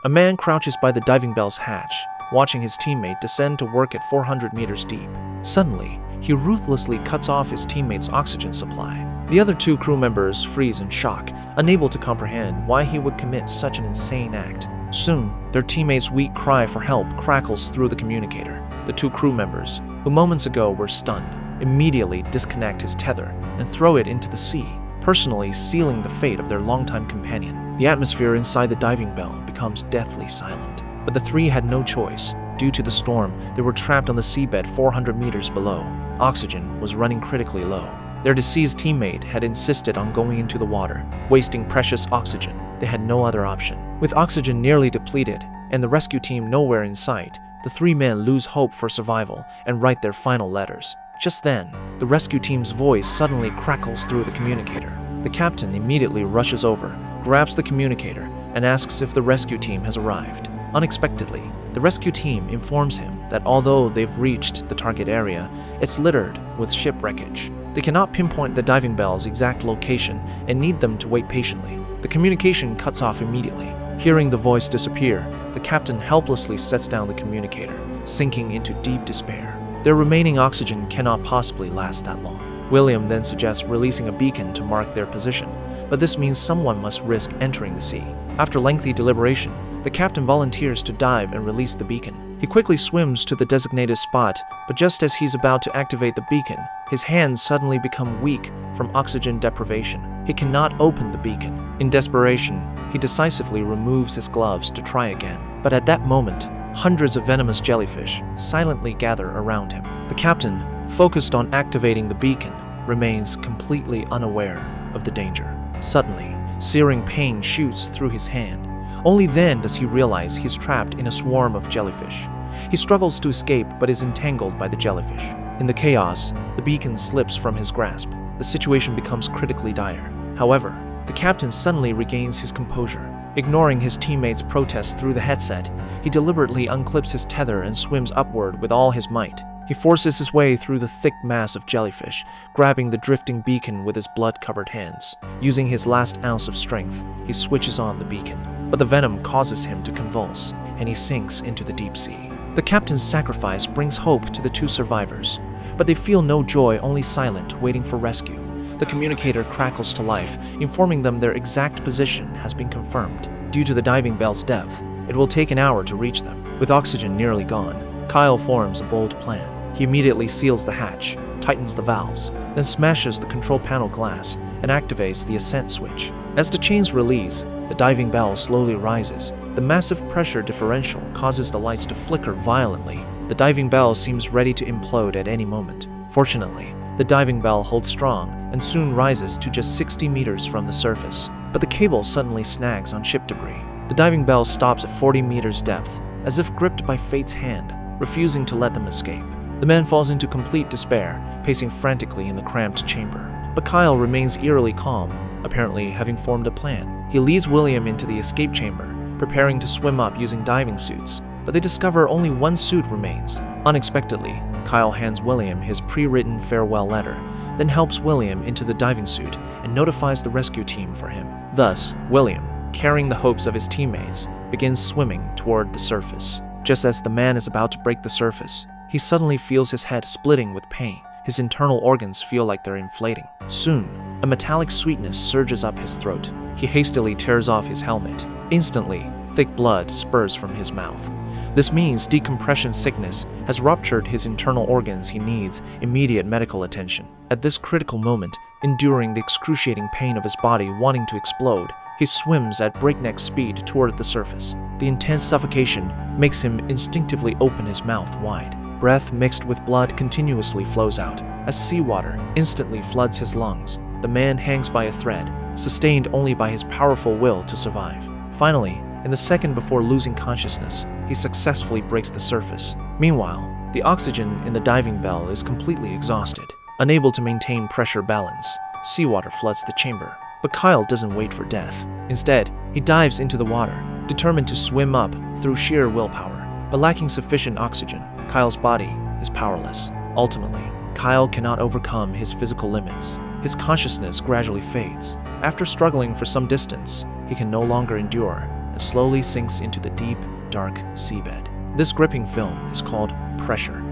A man crouches by the diving bell's hatch, watching his teammate descend to work at 400 meters deep. Suddenly, he ruthlessly cuts off his teammate's oxygen supply. The other two crew members freeze in shock, unable to comprehend why he would commit such an insane act. Soon, their teammate's weak cry for help crackles through the communicator. The two crew members, who moments ago were stunned, immediately disconnect his tether and throw it into the sea, personally sealing the fate of their longtime companion. The atmosphere inside the diving bell becomes deathly silent. But the three had no choice. Due to the storm, they were trapped on the seabed 400 meters below. Oxygen was running critically low. Their deceased teammate had insisted on going into the water, wasting precious oxygen. They had no other option. With oxygen nearly depleted and the rescue team nowhere in sight, the three men lose hope for survival and write their final letters. Just then, the rescue team's voice suddenly crackles through the communicator. The captain immediately rushes over, grabs the communicator, and asks if the rescue team has arrived. Unexpectedly, the rescue team informs him that although they've reached the target area, it's littered with ship wreckage. They cannot pinpoint the diving bell's exact location and need them to wait patiently. The communication cuts off immediately. Hearing the voice disappear, the captain helplessly sets down the communicator, sinking into deep despair. Their remaining oxygen cannot possibly last that long. William then suggests releasing a beacon to mark their position, but this means someone must risk entering the sea. After lengthy deliberation, the captain volunteers to dive and release the beacon. He quickly swims to the designated spot, but just as he's about to activate the beacon, his hands suddenly become weak from oxygen deprivation. He cannot open the beacon. In desperation, he decisively removes his gloves to try again. But at that moment, hundreds of venomous jellyfish silently gather around him. The captain, focused on activating the beacon, remains completely unaware of the danger. Suddenly, searing pain shoots through his hand. Only then does he realize he's trapped in a swarm of jellyfish. He struggles to escape but is entangled by the jellyfish. In the chaos, the beacon slips from his grasp. The situation becomes critically dire. However, the captain suddenly regains his composure. Ignoring his teammates' protests through the headset, he deliberately unclips his tether and swims upward with all his might. He forces his way through the thick mass of jellyfish, grabbing the drifting beacon with his blood-covered hands. Using his last ounce of strength, he switches on the beacon. But the venom causes him to convulse, and he sinks into the deep sea. The captain's sacrifice brings hope to the two survivors, but they feel no joy, only silent, waiting for rescue. The communicator crackles to life, informing them their exact position has been confirmed. Due to the diving bell's depth, it will take an hour to reach them. With oxygen nearly gone, Kyle forms a bold plan. He immediately seals the hatch, tightens the valves, then smashes the control panel glass and activates the ascent switch. As the chains release, the diving bell slowly rises. The massive pressure differential causes the lights to flicker violently. The diving bell seems ready to implode at any moment. Fortunately, the diving bell holds strong and soon rises to just 60 meters from the surface. But the cable suddenly snags on ship debris. The diving bell stops at 40 meters depth, as if gripped by fate's hand, refusing to let them escape. The man falls into complete despair, pacing frantically in the cramped chamber. But Kyle remains eerily calm, apparently having formed a plan. He leads William into the escape chamber, preparing to swim up using diving suits, but they discover only one suit remains. Unexpectedly, Kyle hands William his pre-written farewell letter, then helps William into the diving suit and notifies the rescue team for him. Thus, William, carrying the hopes of his teammates, begins swimming toward the surface. Just as the man is about to break the surface, he suddenly feels his head splitting with pain. His internal organs feel like they're inflating. Soon, a metallic sweetness surges up his throat. He hastily tears off his helmet. Instantly, thick blood spurts from his mouth. This means decompression sickness has ruptured his internal organs. He needs immediate medical attention. At this critical moment, enduring the excruciating pain of his body wanting to explode, he swims at breakneck speed toward the surface. The intense suffocation makes him instinctively open his mouth wide. Breath mixed with blood continuously flows out, as seawater instantly floods his lungs. The man hangs by a thread, sustained only by his powerful will to survive. Finally, in the second before losing consciousness, he successfully breaks the surface. Meanwhile, the oxygen in the diving bell is completely exhausted. Unable to maintain pressure balance, seawater floods the chamber. But Kyle doesn't wait for death. Instead, he dives into the water, determined to swim up through sheer willpower. But lacking sufficient oxygen, Kyle's body is powerless. Ultimately, Kyle cannot overcome his physical limits. His consciousness gradually fades. After struggling for some distance, he can no longer endure and slowly sinks into the deep, dark seabed. This gripping film is called Pressure.